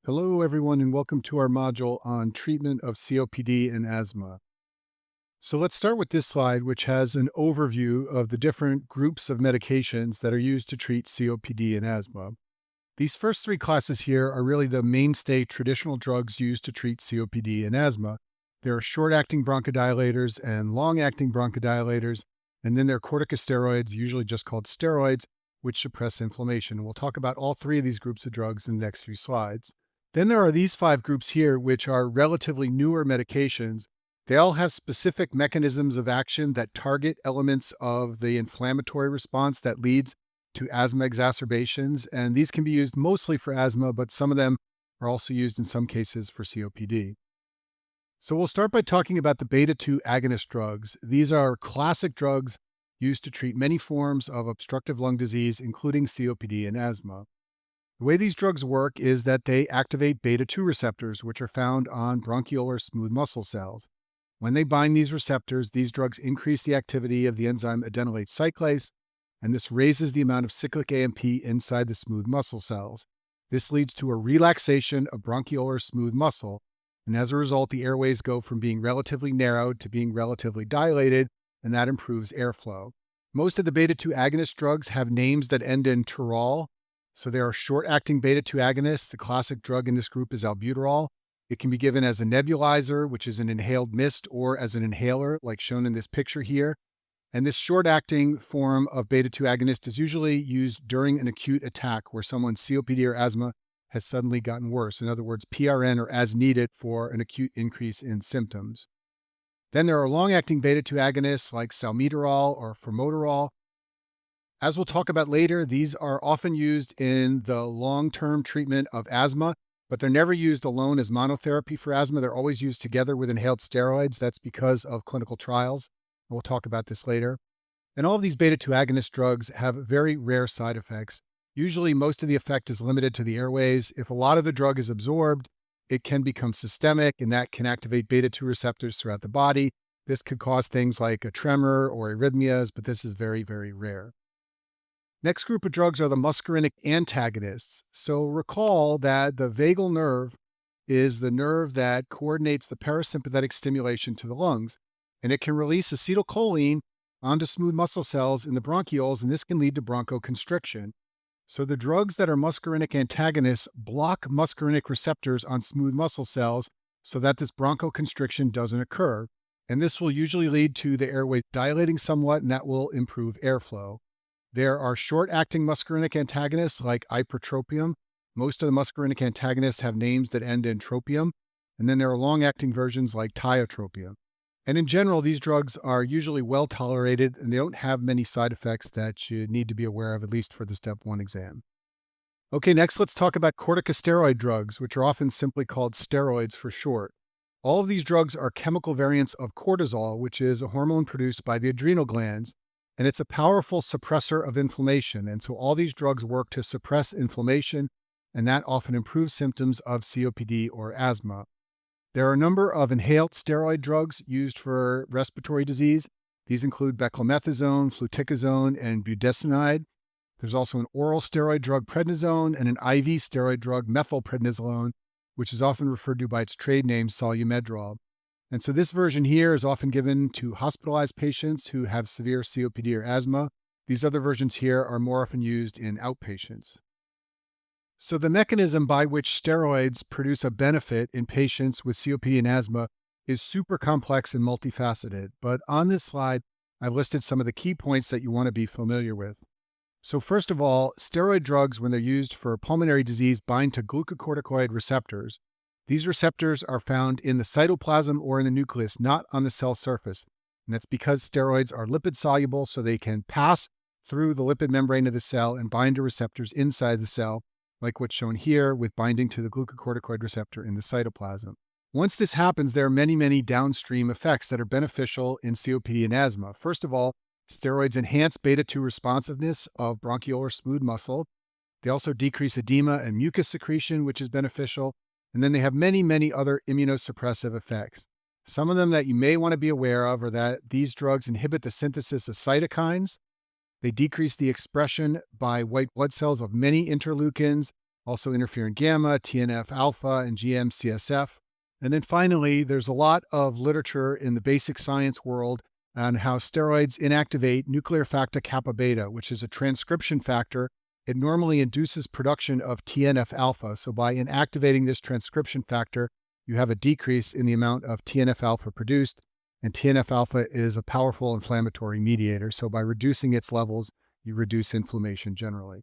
Hello, everyone, and welcome to our module on treatment of COPD and asthma. So let's start with this slide, which has an overview of the different groups of medications that are used to treat COPD and asthma. These first three classes here are really the mainstay traditional drugs used to treat COPD and asthma. There are short-acting bronchodilators and long-acting bronchodilators, and then there are corticosteroids, usually just called steroids, which suppress inflammation. We'll talk about all three of these groups of drugs in the next few slides. Then there are these five groups here, which are relatively newer medications. They all have specific mechanisms of action that target elements of the inflammatory response that leads to asthma exacerbations. And these can be used mostly for asthma, but some of them are also used in some cases for COPD. So we'll start by talking about the beta 2 agonist drugs. These are classic drugs used to treat many forms of obstructive lung disease, including COPD and asthma. The way these drugs work is that they activate beta 2 receptors, which are found on bronchiolar smooth muscle cells. When they bind these receptors, these drugs increase the activity of the enzyme adenylate cyclase, and this raises the amount of cyclic AMP inside the smooth muscle cells. This leads to a relaxation of bronchiolar smooth muscle, and as a result, the airways go from being relatively narrowed to being relatively dilated, and that improves airflow. Most of the beta 2 agonist drugs have names that end in terol. So there are short-acting beta-2 agonists. The classic drug in this group is albuterol. It can be given as a nebulizer, which is an inhaled mist, or as an inhaler, like shown in this picture here. And this short-acting form of beta-2 agonist is usually used during an acute attack where someone's COPD or asthma has suddenly gotten worse. In other words, PRN or as needed for an acute increase in symptoms. Then there are long-acting beta-2 agonists like salmeterol or formoterol. As we'll talk about later, these are often used in the long-term treatment of asthma, but they're never used alone as monotherapy for asthma. They're always used together with inhaled steroids. That's because of clinical trials. We'll talk about this later. And all of these beta 2 agonist drugs have very rare side effects. Usually, most of the effect is limited to the airways. If a lot of the drug is absorbed, it can become systemic, and that can activate beta 2 receptors throughout the body. This could cause things like a tremor or arrhythmias, but this is very, very rare. Next group of drugs are the muscarinic antagonists. So recall that the vagal nerve is the nerve that coordinates the parasympathetic stimulation to the lungs, and it can release acetylcholine onto smooth muscle cells in the bronchioles, and this can lead to bronchoconstriction. So the drugs that are muscarinic antagonists block muscarinic receptors on smooth muscle cells so that this bronchoconstriction doesn't occur. And this will usually lead to the airway dilating somewhat, and that will improve airflow. There are short-acting muscarinic antagonists like ipratropium. Most of the muscarinic antagonists have names that end in tropium. And then there are long-acting versions like tiotropium. And in general, these drugs are usually well tolerated and they don't have many side effects that you need to be aware of, at least for the step 1 exam. Okay, next let's talk about corticosteroid drugs, which are often simply called steroids for short. All of these drugs are chemical variants of cortisol, which is a hormone produced by the adrenal glands. And it's a powerful suppressor of inflammation. And so all these drugs work to suppress inflammation, and that often improves symptoms of COPD or asthma. There are a number of inhaled steroid drugs used for respiratory disease. These include beclomethasone, fluticasone, and budesonide. There's also an oral steroid drug, prednisone, and an IV steroid drug, methylprednisolone, which is often referred to by its trade name, solumedrol. And so this version here is often given to hospitalized patients who have severe COPD or asthma. These other versions here are more often used in outpatients. So the mechanism by which steroids produce a benefit in patients with COPD and asthma is super complex and multifaceted. But on this slide, I've listed some of the key points that you want to be familiar with. So first of all, steroid drugs, when they're used for pulmonary disease, bind to glucocorticoid receptors. These receptors are found in the cytoplasm or in the nucleus, not on the cell surface. And that's because steroids are lipid soluble, so they can pass through the lipid membrane of the cell and bind to receptors inside the cell, like what's shown here with binding to the glucocorticoid receptor in the cytoplasm. Once this happens, there are many, many downstream effects that are beneficial in COPD and asthma. First of all, steroids enhance beta 2 responsiveness of bronchiolar smooth muscle. They also decrease edema and mucus secretion, which is beneficial. And then they have many, many other immunosuppressive effects. Some of them that you may want to be aware of are that these drugs inhibit the synthesis of cytokines. They decrease the expression by white blood cells of many interleukins, also interferon gamma, TNF alpha, and GM-CSF. And then finally, there's a lot of literature in the basic science world on how steroids inactivate nuclear factor kappa beta, which is a transcription factor. It normally induces production of TNF alpha. So by inactivating this transcription factor, you have a decrease in the amount of TNF alpha produced. And TNF alpha is a powerful inflammatory mediator. So by reducing its levels, you reduce inflammation generally.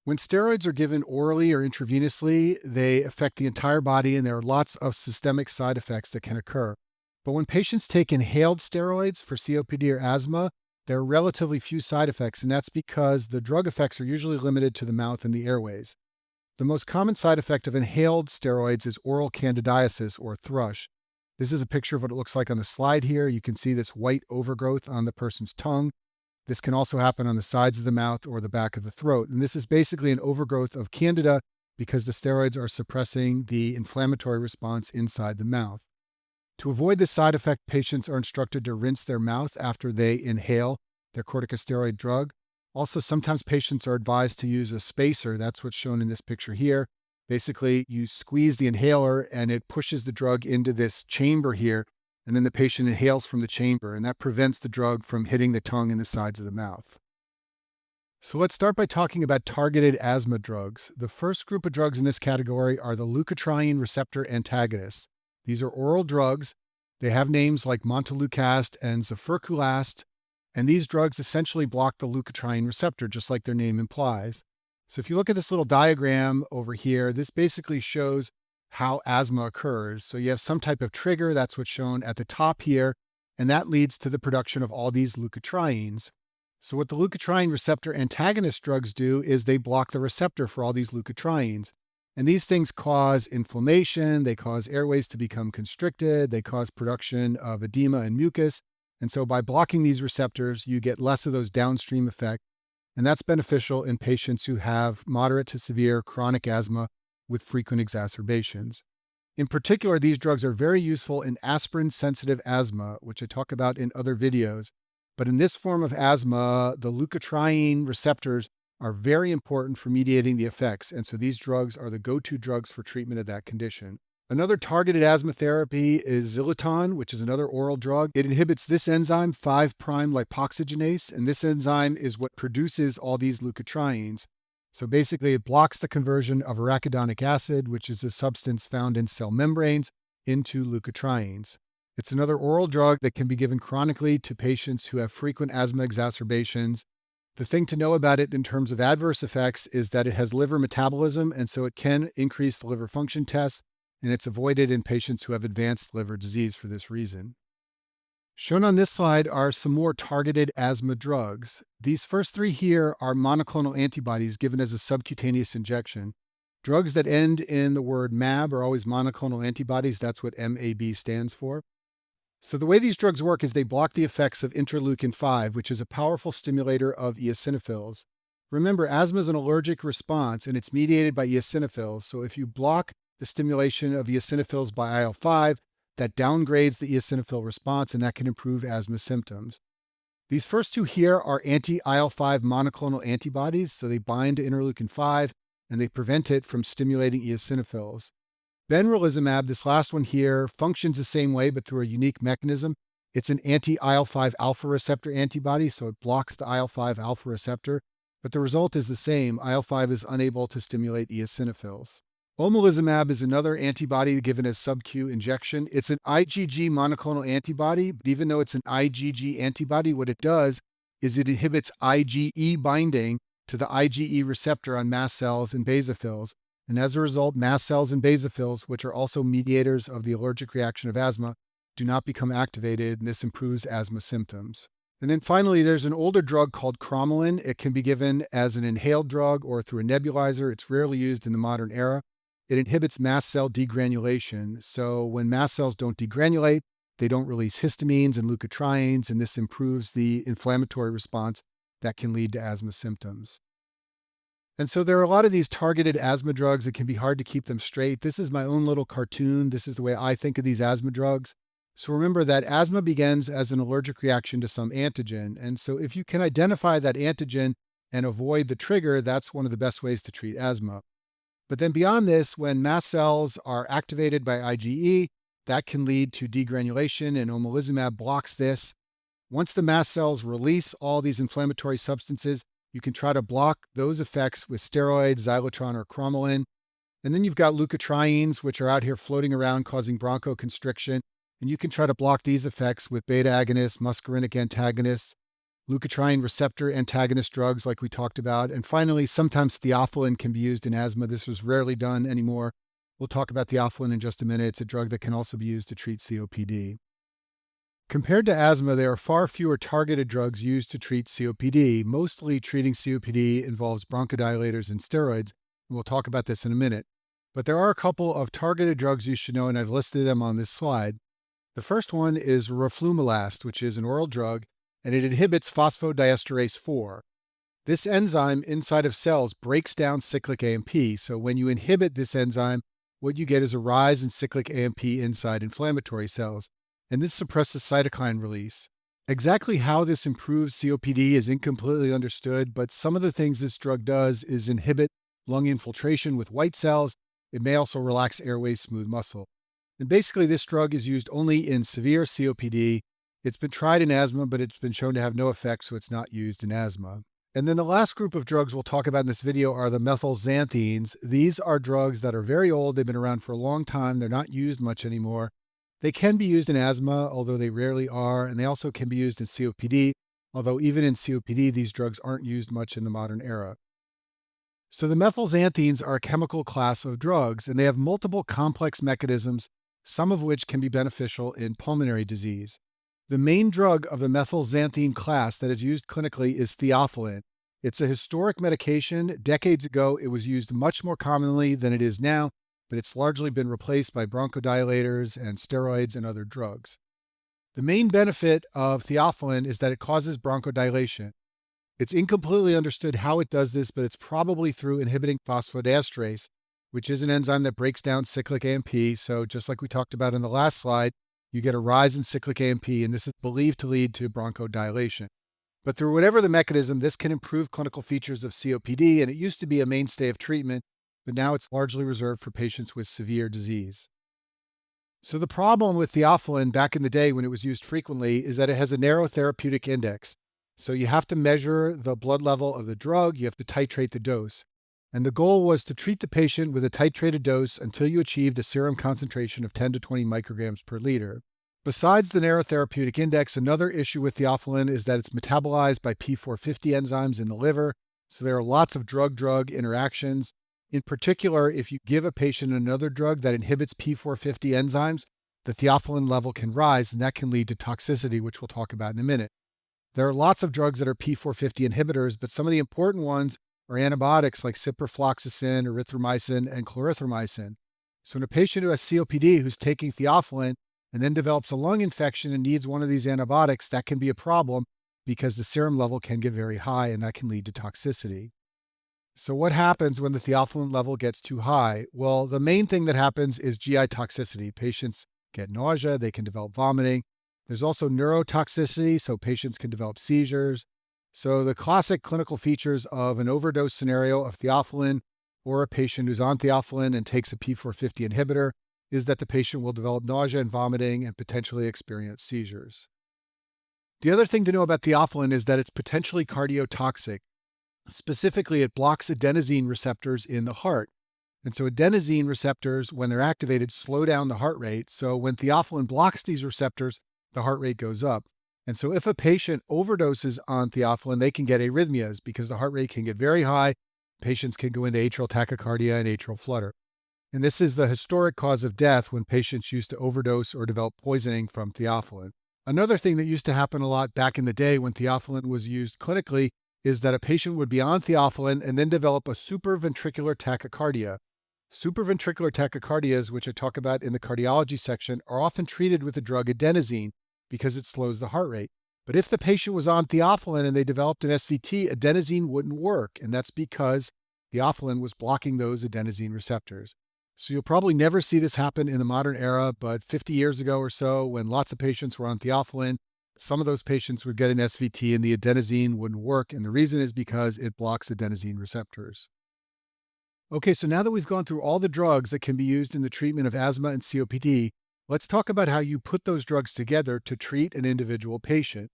When steroids are given orally or intravenously, they affect the entire body, and there are lots of systemic side effects that can occur. But when patients take inhaled steroids for COPD or asthma, there are relatively few side effects, and that's because the drug effects are usually limited to the mouth and the airways. The most common side effect of inhaled steroids is oral candidiasis or thrush. This is a picture of what it looks like on the slide here. You can see this white overgrowth on the person's tongue. This can also happen on the sides of the mouth or the back of the throat. And this is basically an overgrowth of candida because the steroids are suppressing the inflammatory response inside the mouth. To avoid this side effect, patients are instructed to rinse their mouth after they inhale their corticosteroid drug. Also, sometimes patients are advised to use a spacer. That's what's shown in this picture here. Basically, you squeeze the inhaler and it pushes the drug into this chamber here, and then the patient inhales from the chamber, and that prevents the drug from hitting the tongue and the sides of the mouth. So let's start by talking about targeted asthma drugs. The first group of drugs in this category are the leukotriene receptor antagonists. These are oral drugs. They have names like montelukast and zafirkulast, and these drugs essentially block the leukotriene receptor, just like their name implies. So if you look at this little diagram over here, this basically shows how asthma occurs. So you have some type of trigger, that's what's shown at the top here, and that leads to the production of all these leukotrienes. So what the leukotriene receptor antagonist drugs do is they block the receptor for all these leukotrienes. And these things cause inflammation, they cause airways to become constricted, they cause production of edema and mucus. And so by blocking these receptors, you get less of those downstream effects. And that's beneficial in patients who have moderate to severe chronic asthma with frequent exacerbations. In particular, these drugs are very useful in aspirin-sensitive asthma, which I talk about in other videos. But in this form of asthma, the leukotriene receptors are very important for mediating the effects, and so these drugs are the go-to drugs for treatment of that condition. Another targeted asthma therapy is Xyloton, which is another oral drug. It inhibits this enzyme, 5' lipoxygenase, and this enzyme is what produces all these leukotrienes. So basically, it blocks the conversion of arachidonic acid, which is a substance found in cell membranes, into leukotrienes. It's another oral drug that can be given chronically to patients who have frequent asthma exacerbations. The thing to know about it in terms of adverse effects is that it has liver metabolism, and so it can increase the liver function tests, and it's avoided in patients who have advanced liver disease for this reason. Shown on this slide are some more targeted asthma drugs. These first three here are monoclonal antibodies given as a subcutaneous injection. Drugs that end in the word MAB are always monoclonal antibodies. That's what MAB stands for. So the way these drugs work is they block the effects of interleukin-5, which is a powerful stimulator of eosinophils. Remember, asthma is an allergic response, and it's mediated by eosinophils. So if you block the stimulation of eosinophils by IL-5, that downgrades the eosinophil response, and that can improve asthma symptoms. These first two here are anti-IL-5 monoclonal antibodies, so they bind to interleukin-5, and they prevent it from stimulating eosinophils. Benralizumab, this last one here, functions the same way, but through a unique mechanism. It's an anti-IL-5 alpha receptor antibody, so it blocks the IL-5 alpha receptor, but the result is the same. IL-5 is unable to stimulate eosinophils. Omalizumab is another antibody given as sub-Q injection. It's an IgG monoclonal antibody, but even though it's an IgG antibody, what it does is it inhibits IgE binding to the IgE receptor on mast cells and basophils. And as a result, mast cells and basophils, which are also mediators of the allergic reaction of asthma, do not become activated, and this improves asthma symptoms. And then finally, there's an older drug called cromolyn. It can be given as an inhaled drug or through a nebulizer. It's rarely used in the modern era. It inhibits mast cell degranulation. So when mast cells don't degranulate, they don't release histamines and leukotrienes, and this improves the inflammatory response that can lead to asthma symptoms. And so there are a lot of these targeted asthma drugs. It can be hard to keep them straight. This is my own little cartoon. This is the way I think of these asthma drugs. So remember that asthma begins as an allergic reaction to some antigen. And so if you can identify that antigen and avoid the trigger, that's one of the best ways to treat asthma. But then beyond this, when mast cells are activated by IgE, that can lead to degranulation, and omalizumab blocks this. Once the mast cells release all these inflammatory substances, you can try to block those effects with steroids, xylitron, or cromolyn. And then you've got leukotrienes, which are out here floating around causing bronchoconstriction. And you can try to block these effects with beta agonists, muscarinic antagonists, leukotriene receptor antagonist drugs like we talked about. And finally, sometimes theophylline can be used in asthma. This was rarely done anymore. We'll talk about theophylline in just a minute. It's a drug that can also be used to treat COPD. Compared to asthma, there are far fewer targeted drugs used to treat COPD. Mostly treating COPD involves bronchodilators and steroids, and we'll talk about this in a minute. But there are a couple of targeted drugs you should know, and I've listed them on this slide. The first one is roflumilast, which is an oral drug, and it inhibits phosphodiesterase 4. This enzyme inside of cells breaks down cyclic AMP, so when you inhibit this enzyme, what you get is a rise in cyclic AMP inside inflammatory cells, and this suppresses cytokine release. Exactly how this improves COPD is incompletely understood, but some of the things this drug does is inhibit lung infiltration with white cells. It may also relax airways, smooth muscle. And basically, this drug is used only in severe COPD. It's been tried in asthma, but it's been shown to have no effect, so it's not used in asthma. And then the last group of drugs we'll talk about in this video are the methylxanthines. These are drugs that are very old. They've been around for a long time. They're not used much anymore. They can be used in asthma, although they rarely are, and they also can be used in COPD, although even in COPD, these drugs aren't used much in the modern era. So the methylxanthines are a chemical class of drugs, and they have multiple complex mechanisms, some of which can be beneficial in pulmonary disease. The main drug of the methylxanthine class that is used clinically is theophylline. It's a historic medication. Decades ago, it was used much more commonly than it is now, but it's largely been replaced by bronchodilators and steroids and other drugs. The main benefit of theophylline is that it causes bronchodilation. It's incompletely understood how it does this, but it's probably through inhibiting phosphodiesterase, which is an enzyme that breaks down cyclic AMP. So just like we talked about in the last slide, you get a rise in cyclic AMP, and this is believed to lead to bronchodilation. But through whatever the mechanism, this can improve clinical features of COPD, and it used to be a mainstay of treatment, but now it's largely reserved for patients with severe disease. So the problem with theophylline back in the day when it was used frequently is that it has a narrow therapeutic index. So you have to measure the blood level of the drug, you have to titrate the dose. And the goal was to treat the patient with a titrated dose until you achieved a serum concentration of 10 to 20 micrograms per liter. Besides the narrow therapeutic index, another issue with theophylline is that it's metabolized by P450 enzymes in the liver, so there are lots of drug-drug interactions. In particular, if you give a patient another drug that inhibits P450 enzymes, the theophylline level can rise, and that can lead to toxicity, which we'll talk about in a minute. There are lots of drugs that are P450 inhibitors, but some of the important ones are antibiotics like ciprofloxacin, erythromycin, and clarithromycin. So in a patient who has COPD who's taking theophylline and then develops a lung infection and needs one of these antibiotics, that can be a problem because the serum level can get very high, and that can lead to toxicity. So what happens when the theophylline level gets too high? Well, the main thing that happens is GI toxicity. Patients get nausea, they can develop vomiting. There's also neurotoxicity, so patients can develop seizures. So the classic clinical features of an overdose scenario of theophylline or a patient who's on theophylline and takes a P450 inhibitor is that the patient will develop nausea and vomiting and potentially experience seizures. The other thing to know about theophylline is that it's potentially cardiotoxic. Specifically, it blocks adenosine receptors in the heart. And so adenosine receptors, when they're activated, slow down the heart rate. So when theophylline blocks these receptors, the heart rate goes up. And so if a patient overdoses on theophylline, they can get arrhythmias because the heart rate can get very high. Patients can go into atrial tachycardia and atrial flutter. And this is the historic cause of death when patients used to overdose or develop poisoning from theophylline. Another thing that used to happen a lot back in the day when theophylline was used clinically is that a patient would be on theophylline and then develop a supraventricular tachycardia. Supraventricular tachycardias, which I talk about in the cardiology section, are often treated with the drug adenosine because it slows the heart rate. But if the patient was on theophylline and they developed an SVT, adenosine wouldn't work, and that's because theophylline was blocking those adenosine receptors. So you'll probably never see this happen in the modern era, but 50 years ago or so, when lots of patients were on theophylline, some of those patients would get an SVT and the adenosine wouldn't work, and the reason is because it blocks adenosine receptors. Okay, so now that we've gone through all the drugs that can be used in the treatment of asthma and COPD, let's talk about how you put those drugs together to treat an individual patient.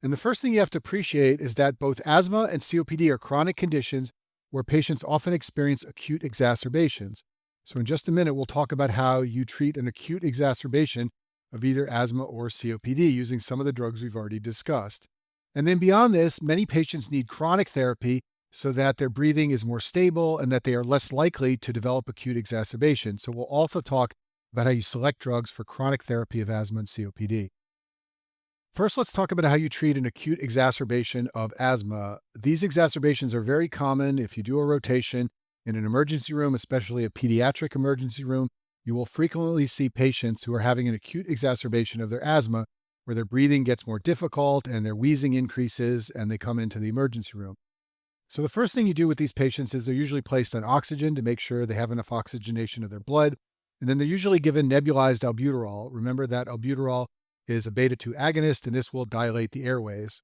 And the first thing you have to appreciate is that both asthma and COPD are chronic conditions where patients often experience acute exacerbations. So, in just a minute, we'll talk about how you treat an acute exacerbation of either asthma or COPD using some of the drugs we've already discussed. And then beyond this, many patients need chronic therapy so that their breathing is more stable and that they are less likely to develop acute exacerbation. So, we'll also talk about how you select drugs for chronic therapy of asthma and COPD. First, let's talk about how you treat an acute exacerbation of asthma. These exacerbations are very common. If you do a rotation in an emergency room, especially a pediatric emergency room, you will frequently see patients who are having an acute exacerbation of their asthma where their breathing gets more difficult and their wheezing increases and they come into the emergency room. So, the first thing you do with these patients is they're usually placed on oxygen to make sure they have enough oxygenation of their blood. And then they're usually given nebulized albuterol. Remember that albuterol is a beta 2 agonist, and this will dilate the airways.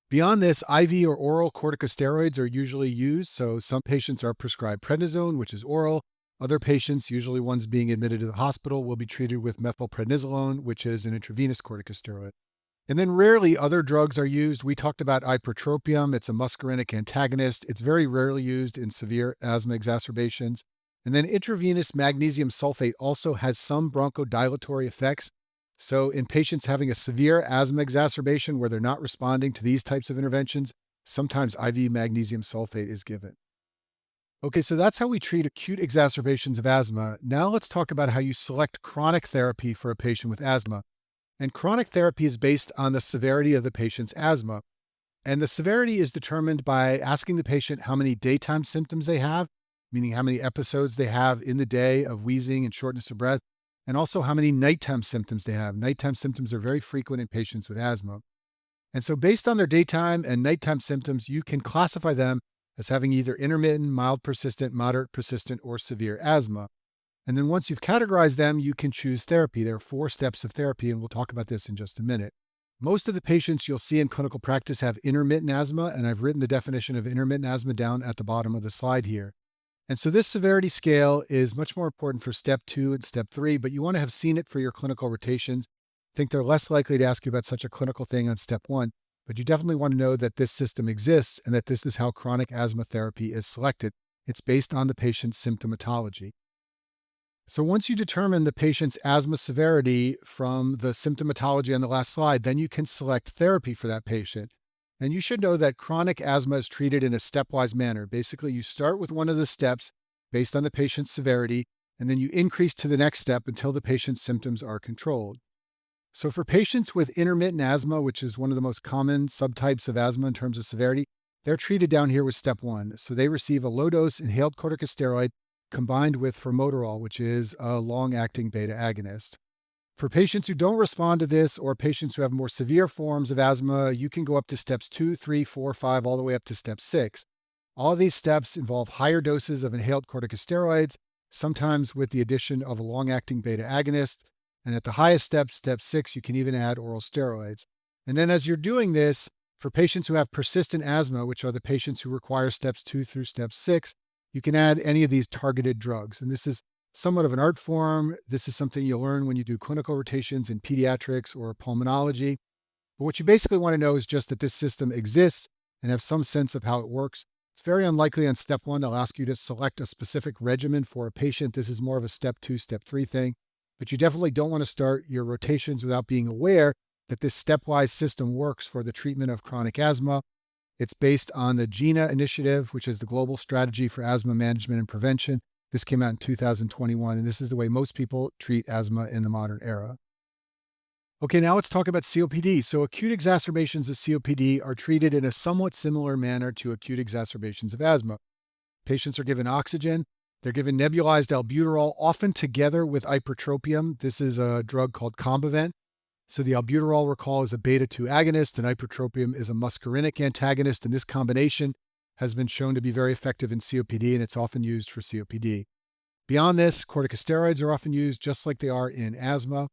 Beyond this, IV or oral corticosteroids are usually used. So, some patients are prescribed prednisone, which is oral. Other patients, usually ones being admitted to the hospital, will be treated with methylprednisolone, which is an intravenous corticosteroid. And then rarely other drugs are used. We talked about ipratropium. It's a muscarinic antagonist. It's very rarely used in severe asthma exacerbations. And then intravenous magnesium sulfate also has some bronchodilatory effects. So in patients having a severe asthma exacerbation where they're not responding to these types of interventions, sometimes IV magnesium sulfate is given. Okay, so that's how we treat acute exacerbations of asthma. Now let's talk about how you select chronic therapy for a patient with asthma. And chronic therapy is based on the severity of the patient's asthma. And the severity is determined by asking the patient how many daytime symptoms they have, meaning how many episodes they have in the day of wheezing and shortness of breath, and also how many nighttime symptoms they have. Nighttime symptoms are very frequent in patients with asthma. And so, based on their daytime and nighttime symptoms, you can classify them as having either intermittent, mild persistent, moderate persistent, or severe asthma. And then once you've categorized them, you can choose therapy. There are 4 steps of therapy, and we'll talk about this in just a minute. Most of the patients you'll see in clinical practice have intermittent asthma, and I've written the definition of intermittent asthma down at the bottom of the slide here. And so this severity scale is much more important for step 2 and step 3, but you want to have seen it for your clinical rotations. I think they're less likely to ask you about such a clinical thing on step 1, but you definitely want to know that this system exists and that this is how chronic asthma therapy is selected. It's based on the patient's symptomatology. So once you determine the patient's asthma severity from the symptomatology on the last slide, then you can select therapy for that patient. And you should know that chronic asthma is treated in a stepwise manner. Basically, you start with one of the steps based on the patient's severity, and then you increase to the next step until the patient's symptoms are controlled. So for patients with intermittent asthma, which is one of the most common subtypes of asthma in terms of severity, they're treated down here with step 1. So they receive a low-dose inhaled corticosteroid combined with formoterol, which is a long-acting beta agonist. For patients who don't respond to this or patients who have more severe forms of asthma, you can go up to steps 2, 3, 4, 5, all the way up to step 6. All of these steps involve higher doses of inhaled corticosteroids, sometimes with the addition of a long-acting beta agonist. And at the highest step, step 6, you can even add oral steroids. And then as you're doing this, for patients who have persistent asthma, which are the patients who require steps 2 through step 6, you can add any of these targeted drugs. And this is somewhat of an art form. This is something you'll learn when you do clinical rotations in pediatrics or pulmonology. But what you basically want to know is just that this system exists and have some sense of how it works. It's very unlikely on step 1 they'll ask you to select a specific regimen for a patient. This is more of a step 2, step 3 thing. But you definitely don't want to start your rotations without being aware that this stepwise system works for the treatment of chronic asthma. It's based on the GINA initiative, which is the Global Strategy for Asthma Management and Prevention. This came out in 2021, and this is the way most people treat asthma in the modern era. Okay, now let's talk about COPD. So acute exacerbations of COPD are treated in a somewhat similar manner to acute exacerbations of asthma. Patients are given oxygen. They're given nebulized albuterol, often together with ipratropium. This is a drug called Combivent. So the albuterol, recall, is a beta 2 agonist, and ipratropium is a muscarinic antagonist, and this combination has been shown to be very effective in COPD, and it's often used for COPD. Beyond this, corticosteroids are often used just like they are in asthma.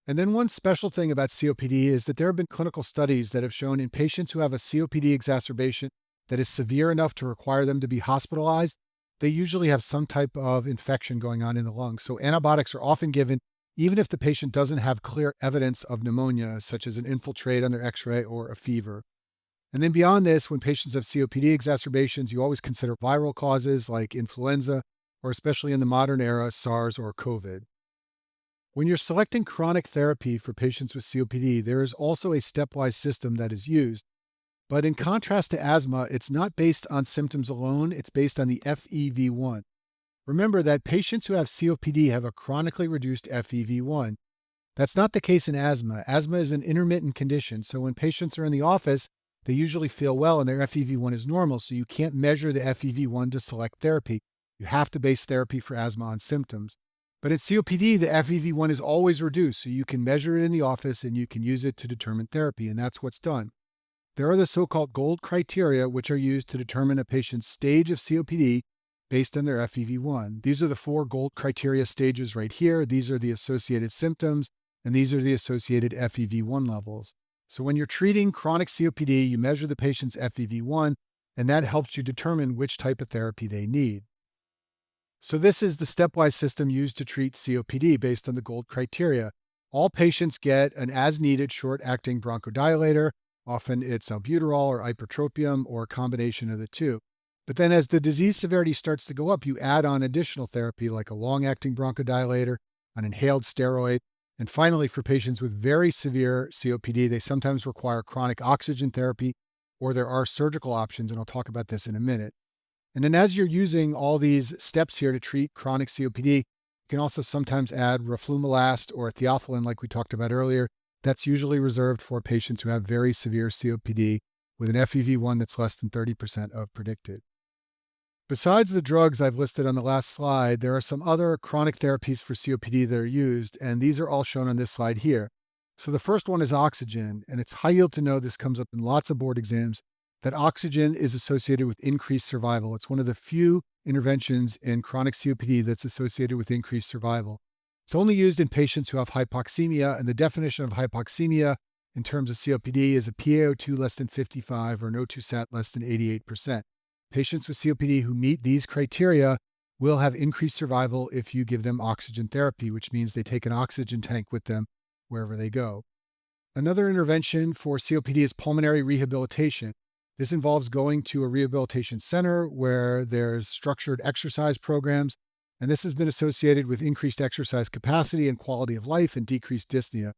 And then one special thing about COPD is that there have been clinical studies that have shown in patients who have a COPD exacerbation that is severe enough to require them to be hospitalized, they usually have some type of infection going on in the lungs. So antibiotics are often given even if the patient doesn't have clear evidence of pneumonia, such as an infiltrate on their x-ray or a fever. And then beyond this, when patients have COPD exacerbations, you always consider viral causes like influenza, or especially in the modern era, SARS or COVID. When you're selecting chronic therapy for patients with COPD, there is also a stepwise system that is used. But in contrast to asthma, it's not based on symptoms alone, it's based on the FEV1. Remember that patients who have COPD have a chronically reduced FEV1. That's not the case in asthma. Asthma is an intermittent condition, so when patients are in the office, they usually feel well and their FEV1 is normal, so you can't measure the FEV1 to select therapy. You have to base therapy for asthma on symptoms. But in COPD, the FEV1 is always reduced, so you can measure it in the office and you can use it to determine therapy, and that's what's done. There are the so-called GOLD criteria, which are used to determine a patient's stage of COPD based on their FEV1. These are the 4 GOLD criteria stages right here. These are the associated symptoms, and these are the associated FEV1 levels. So when you're treating chronic COPD, you measure the patient's FEV1, and that helps you determine which type of therapy they need. So this is the stepwise system used to treat COPD based on the GOLD criteria. All patients get an as-needed short-acting bronchodilator. Often it's albuterol or ipratropium or a combination of the two. But then as the disease severity starts to go up, you add on additional therapy like a long-acting bronchodilator, an inhaled steroid, and finally for patients with very severe COPD, they sometimes require chronic oxygen therapy, or there are surgical options, and I'll talk about this in a minute. And then as you're using all these steps here to treat chronic COPD, you can also sometimes add roflumilast or theophylline like we talked about earlier. That's usually reserved for patients who have very severe COPD with an FEV1 that's less than 30% of predicted. Besides the drugs I've listed on the last slide, there are some other chronic therapies for COPD that are used, and these are all shown on this slide here. So the first one is oxygen, and it's high yield to know, this comes up in lots of board exams, that oxygen is associated with increased survival. It's one of the few interventions in chronic COPD that's associated with increased survival. It's only used in patients who have hypoxemia, and the definition of hypoxemia in terms of COPD is a PaO2 less than 55 or an O2 sat less than 88%. Patients with COPD who meet these criteria will have increased survival if you give them oxygen therapy, which means they take an oxygen tank with them wherever they go. Another intervention for COPD is pulmonary rehabilitation. This involves going to a rehabilitation center where there's structured exercise programs, and this has been associated with increased exercise capacity and quality of life and decreased dyspnea.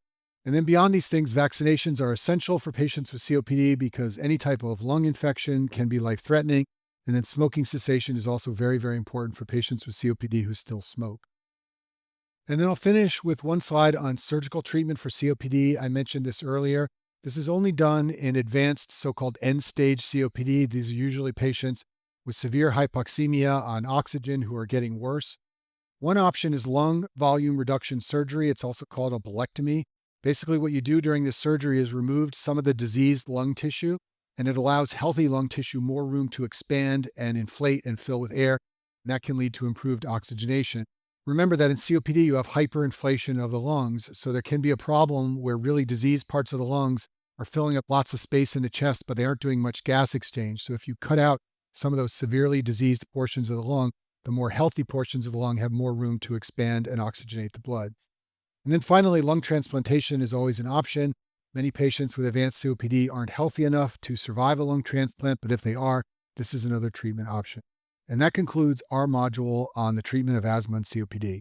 And then beyond these things, vaccinations are essential for patients with COPD because any type of lung infection can be life-threatening. And then smoking cessation is also very, very important for patients with COPD who still smoke. And then I'll finish with one slide on surgical treatment for COPD. I mentioned this earlier. This is only done in advanced so-called end-stage COPD. These are usually patients with severe hypoxemia on oxygen who are getting worse. One option is lung volume reduction surgery. It's also called a bolectomy. Basically, what you do during this surgery is remove some of the diseased lung tissue, and it allows healthy lung tissue more room to expand and inflate and fill with air, and that can lead to improved oxygenation. Remember that in COPD, you have hyperinflation of the lungs, so there can be a problem where really diseased parts of the lungs are filling up lots of space in the chest, but they aren't doing much gas exchange. So if you cut out some of those severely diseased portions of the lung, the more healthy portions of the lung have more room to expand and oxygenate the blood. And then finally, lung transplantation is always an option. Many patients with advanced COPD aren't healthy enough to survive a lung transplant, but if they are, this is another treatment option. And that concludes our module on the treatment of asthma and COPD.